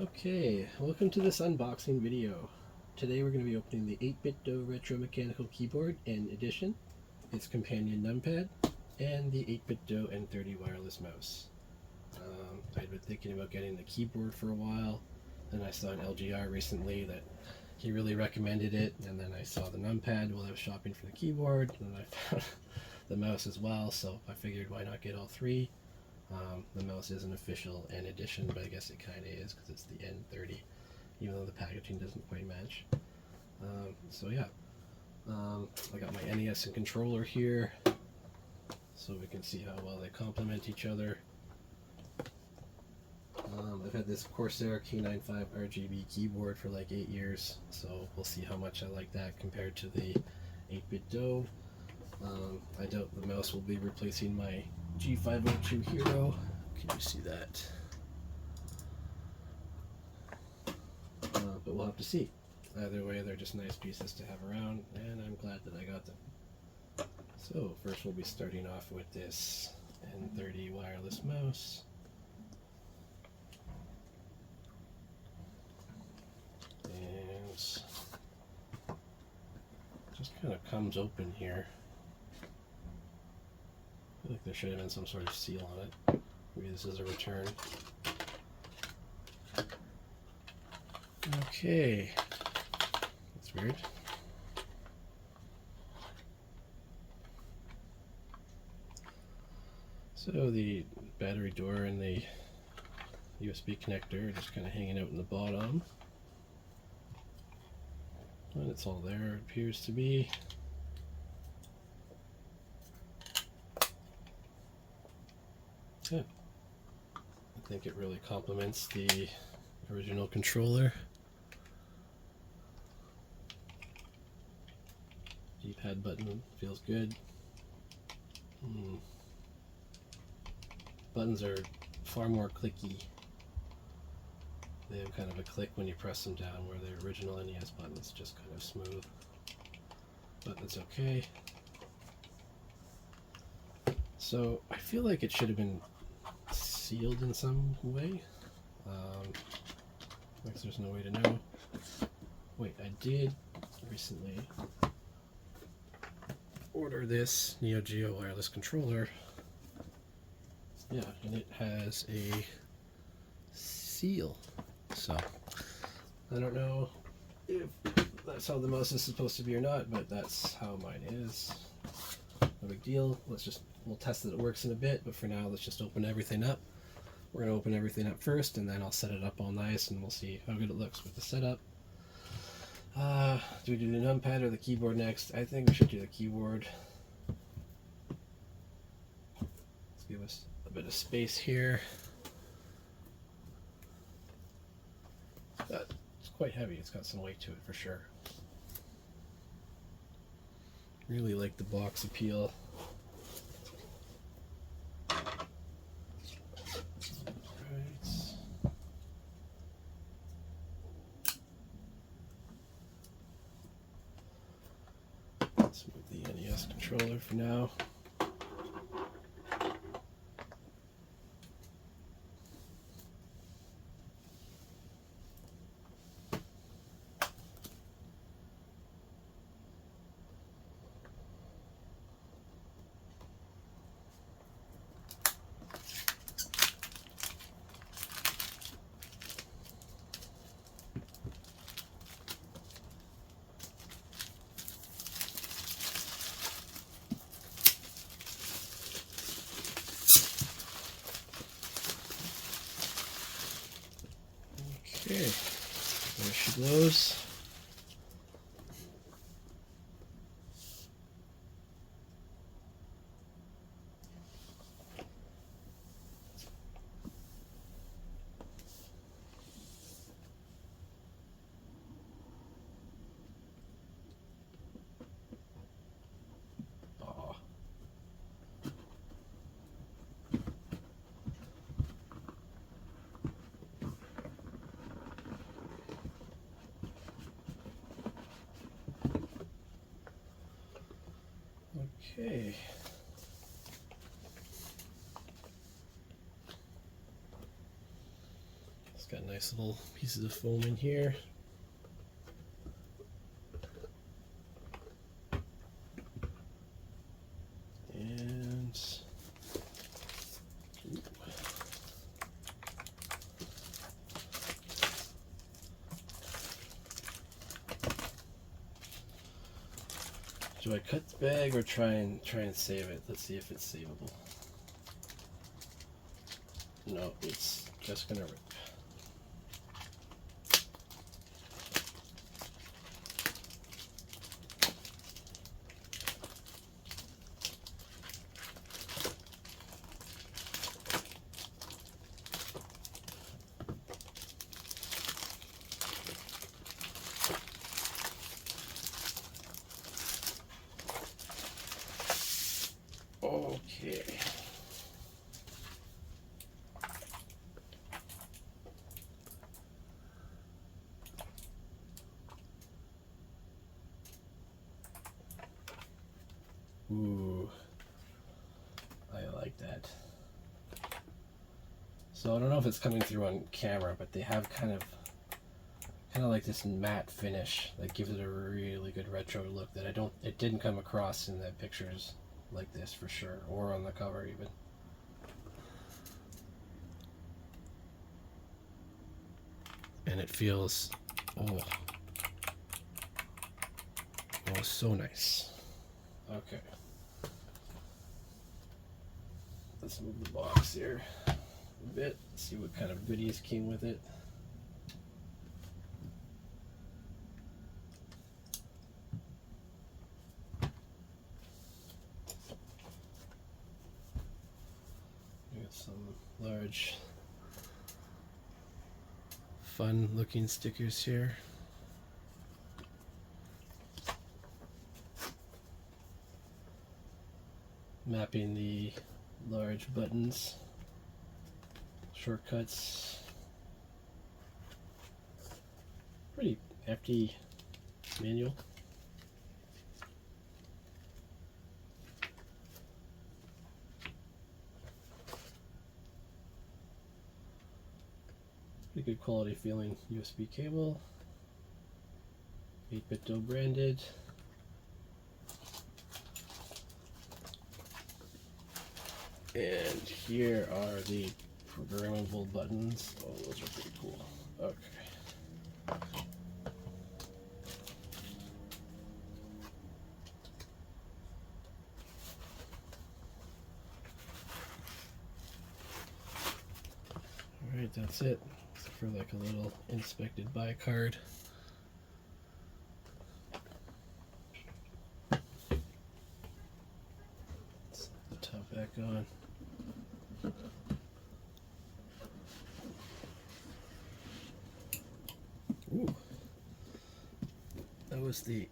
Okay, welcome to this unboxing video. Today we're going to be opening the 8BitDo Retro Mechanical Keyboard and Edition, its companion NumPad, and the 8BitDo N30 wireless mouse. I'd been thinking about getting the keyboard for a while, and I saw an LGR recently that he really recommended it, and then I saw the NumPad while I was shopping for the keyboard, and then I found the mouse as well, so I figured why not get all three. The mouse isn't official N edition, but I guess it kind of is because it's the N30, even though the packaging doesn't quite match. So yeah, I got my NES and controller here, so we can see how well they complement each other. I've had this Corsair K95 RGB keyboard for like 8 years, so we'll see how much I like that compared to the 8BitDo. I doubt the mouse will be replacing my G502 Hero. Can you see that? But we'll have to see. Either way, they're just nice pieces to have around, and I'm glad that I got them. So first we'll be starting off with this N30 wireless mouse. And just kind of comes open here. I feel like there should have been some sort of seal on it. Maybe this is a return. Okay, that's weird. So the battery door and the USB connector are just kind of hanging out in the bottom. And it's all there, it appears to be. Yeah, I think it really complements the original controller. D-pad button feels good. Buttons are far more clicky. They have kind of a click when you press them down, where the original NES buttons just kind of smooth. But that's okay. So I feel like it should have been sealed in some way. I guess there's no way to know. Wait, I did recently order this Neo Geo wireless controller. Yeah, and it has a seal. So I don't know if that's how the mouse is supposed to be or not, but that's how mine is. No big deal. We'll test that it works in a bit, but for now let's just open everything up. We're going to open everything up first, and then I'll set it up all nice, and we'll see how good it looks with the setup. Do we do the NumPad or the keyboard next? I think we should do the keyboard. Let's give us a bit of space here. It's quite heavy. It's got some weight to it for sure. Really like the box appeal. Let's move the NES controller for now. Okay, there she goes. Okay. It's got nice little pieces of foam in here. And do I cut the bag or try and save it? Let's see if it's savable. No, it's just gonna rip. Okay. Ooh, I like that. So I don't know if it's coming through on camera, but they have kind of like this matte finish that gives it a really good retro look that it didn't come across in the pictures like this for sure, or on the cover even. And it feels, oh, so nice. Okay. Let's move the box here a bit, see what kind of goodies came with it. We got some large, fun looking stickers here. Mapping the large buttons, shortcuts. Pretty hefty manual. Pretty good quality feeling USB cable. 8BitDo branded. And here are the programmable buttons. Oh, those are pretty cool. Okay. Alright, that's it. For like a little inspected by card. Let's put the top back on. Ooh, that was the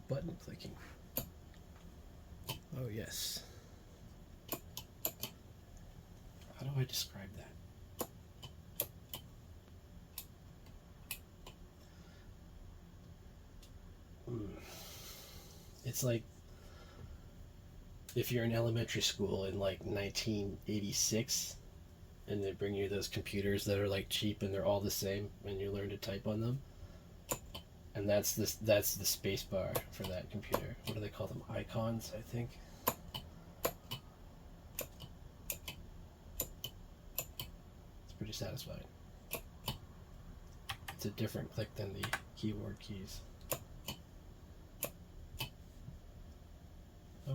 button clicking. Oh yes. How do I describe that? It's like if you're in elementary school in like 1986 and they bring you those computers that are like cheap and they're all the same and you learn to type on them. And that's the space bar for that computer. What do they call them? Icons, I think. It's pretty satisfying. It's a different click than the keyboard keys.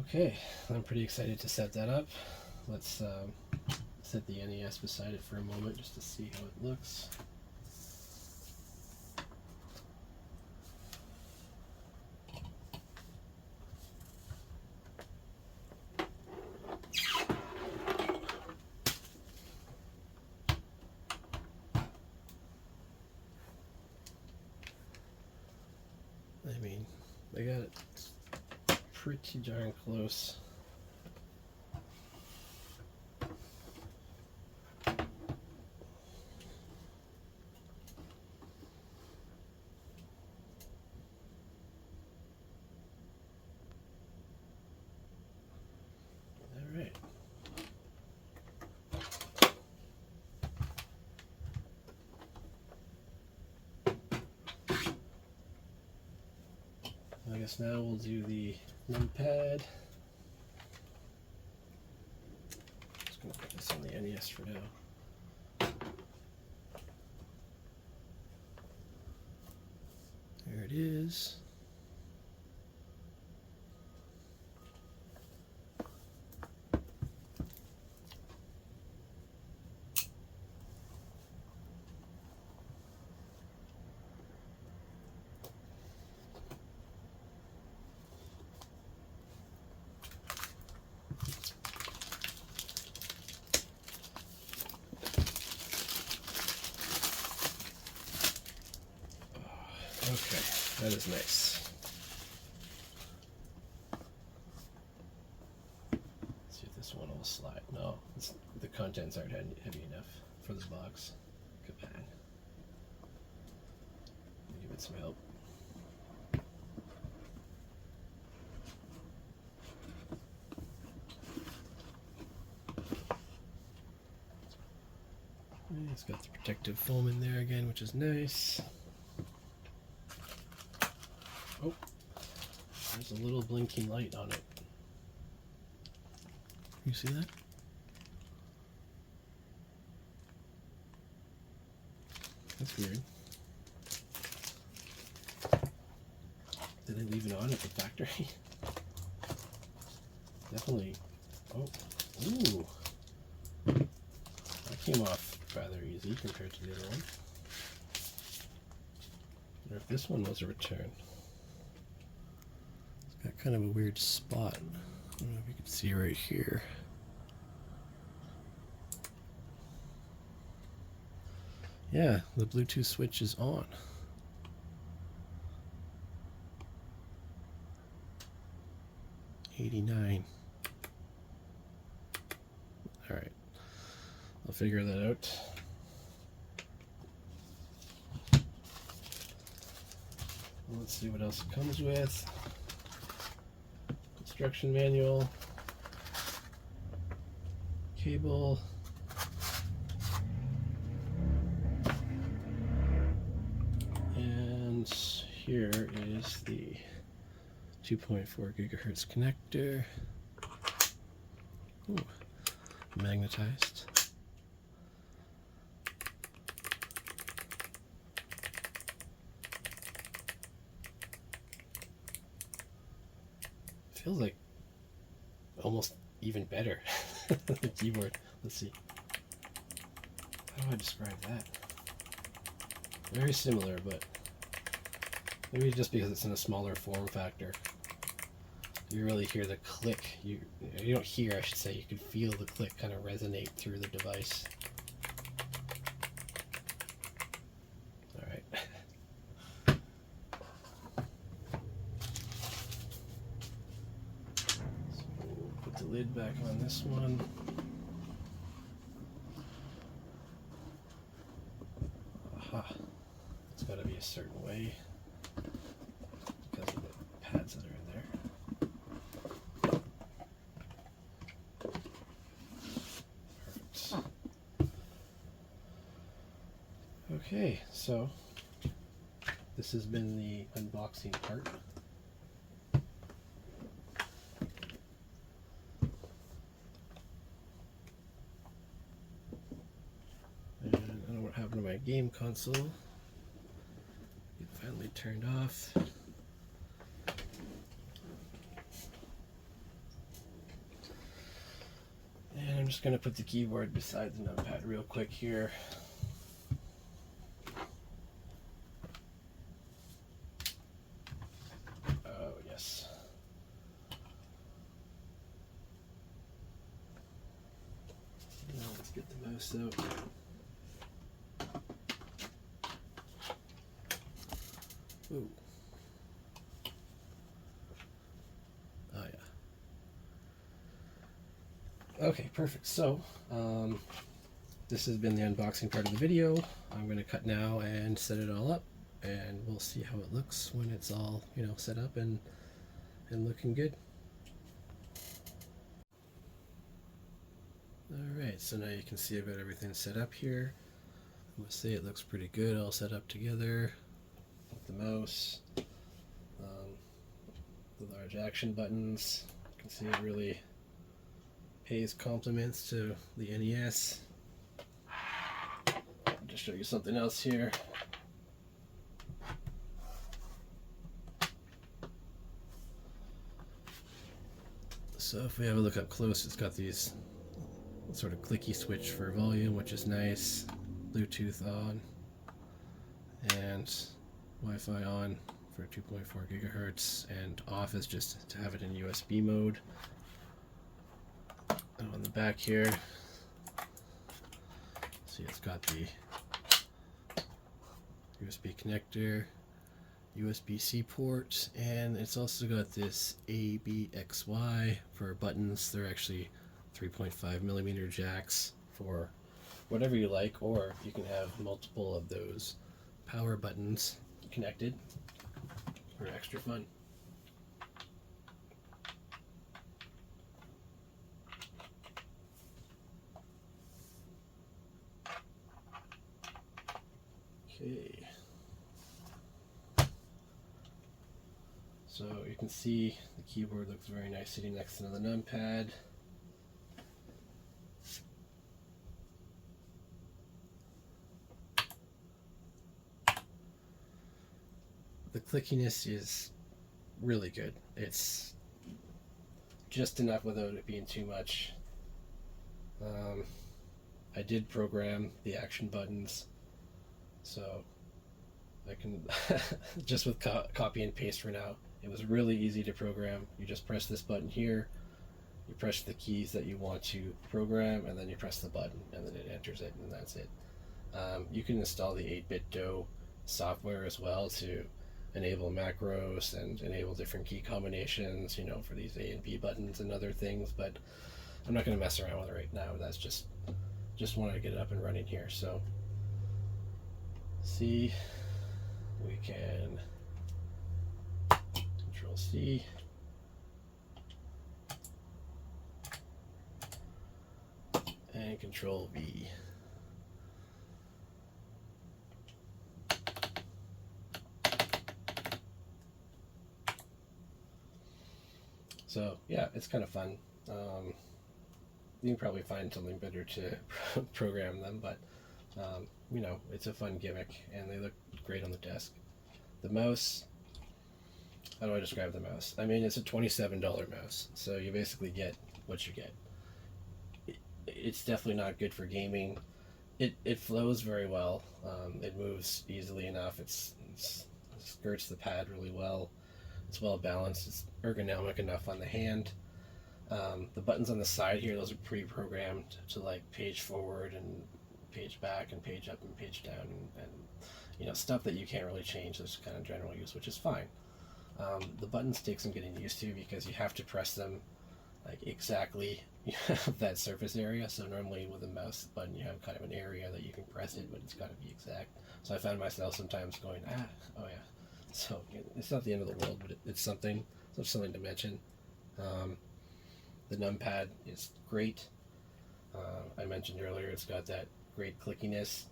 Okay, I'm pretty excited to set that up. Let's set the NES beside it for a moment just to see how it looks. I mean, they got it pretty darn close. All right. I guess now we'll do the NumPad. Just gonna put this on the NES for now. There it is. Okay, that is nice. Let's see if this one will slide. No, the contents aren't heavy enough for the box. Good man. Give it some help. It's got the protective foam in there again, which is nice. Oh, there's a little blinking light on it. You see that? That's weird. Did they leave it on at the factory? Definitely. Oh, ooh. That came off rather easy compared to the other one. I wonder if this one was a return. It's got kind of a weird spot. I don't know if you can see right here. Yeah, the Bluetooth switch is on. $89. All right, I'll figure that out. Let's see what else it comes with. Instruction manual, cable, and here is the 2.4 gigahertz connector. Ooh, magnetized. Feels like almost even better. The keyboard. Let's see. How do I describe that? Very similar, but maybe just because it's in a smaller form factor. You really hear the click. You don't hear, I should say. You can feel the click kind of resonate through the device. All right. The lid back on this one. Aha. It's got to be a certain way because of the pads that are in there. Perfect. Okay, so this has been the unboxing part. What happened to my game console? It finally turned off. And I'm just going to put the keyboard beside the NumPad real quick here. Oh, yes. Now let's get the mouse out. Ooh. Oh yeah. Okay, perfect. So, this has been the unboxing part of the video. I'm going to cut now and set it all up, and we'll see how it looks when it's all, set up and looking good. Alright, so now you can see I've got everything set up here. I must say it looks pretty good all set up together. The mouse, the large action buttons. You can see it really pays compliments to the NES. I'll just show you something else here. So if we have a look up close, it's got these sort of clicky switch for volume, which is nice. Bluetooth on and Wi-Fi on for 2.4 gigahertz, and off is just to have it in USB mode. And on the back here, see it's got the USB connector, USB-C port, and it's also got this ABXY for buttons. They're actually 3.5 millimeter jacks for whatever you like, or you can have multiple of those power buttons connected for extra fun. Okay. So you can see the keyboard looks very nice sitting next to the NumPad. The clickiness is really good. It's just enough without it being too much. I did program the action buttons, so I can just with copy and paste for now. It was really easy to program. You just press this button here, you press the keys that you want to program, and then you press the button, and then it enters it, and that's it. You can install the 8BitDo software as well to enable macros and enable different key combinations, you know, for these A and B buttons and other things, but I'm not going to mess around with it right now. That's just wanted to get it up and running here. So see, we can Control C, and Control V. So yeah, it's kind of fun. You can probably find something better to program them, but you know, it's a fun gimmick, and they look great on the desk. The mouse, how do I describe the mouse? I mean, it's a $27 mouse, so you basically get what you get. It's definitely not good for gaming. It flows very well. It moves easily enough. It skirts the pad really well. It's well balanced. It's ergonomic enough on the hand. The buttons on the side here, those are pre-programmed to like page forward and page back and page up and page down, and you know, stuff that you can't really change. That's kind of general use, which is fine. The buttons take some getting used to because you have to press them like exactly that surface area. So normally with a mouse button, you have kind of an area that you can press it, but it's got to be exact. So I found myself sometimes going, oh yeah. So it's not the end of the world, but it's something. So it's something to mention. The NumPad is great. I mentioned earlier it's got that great clickiness.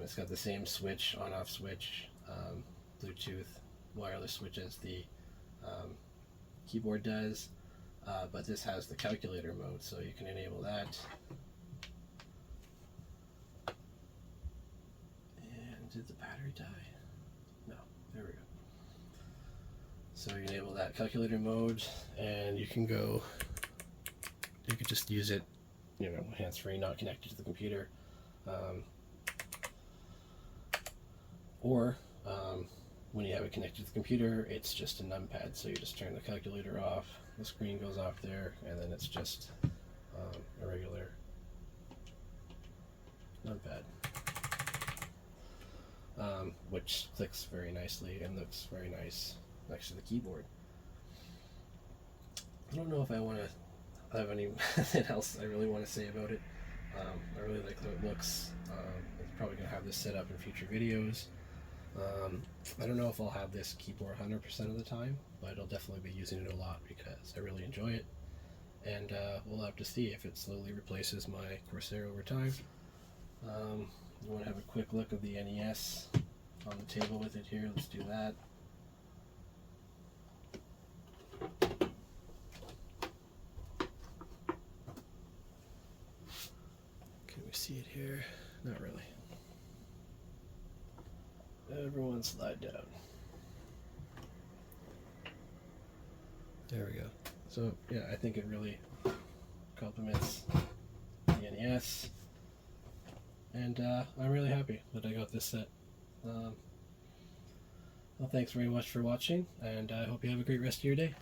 It's got the same switch, on-off switch, Bluetooth, wireless switch as the keyboard does, but this has the calculator mode, so you can enable that. And did the battery die? No, there we go. So you enable that calculator mode, and you can go, you could just use it, you know, hands-free, not connected to the computer. Or when you have it connected to the computer, it's just a NumPad, so you just turn the calculator off, the screen goes off there, and then it's just a regular NumPad, which clicks very nicely and looks very nice next to the keyboard. I don't know if I want to have anything else I really want to say about it. I really like how it looks. I'm probably going to have this set up in future videos. I don't know if I'll have this keyboard 100% of the time, but I'll definitely be using it a lot because I really enjoy it. And we'll have to see if it slowly replaces my Corsair over time. You want to have a quick look of the NES on the table with it here. Let's do that. see it here? Not really. Everyone slide down. There we go. So yeah, I think it really complements the NES, and I'm really happy that I got this set. Well, thanks very much for watching, and I hope you have a great rest of your day.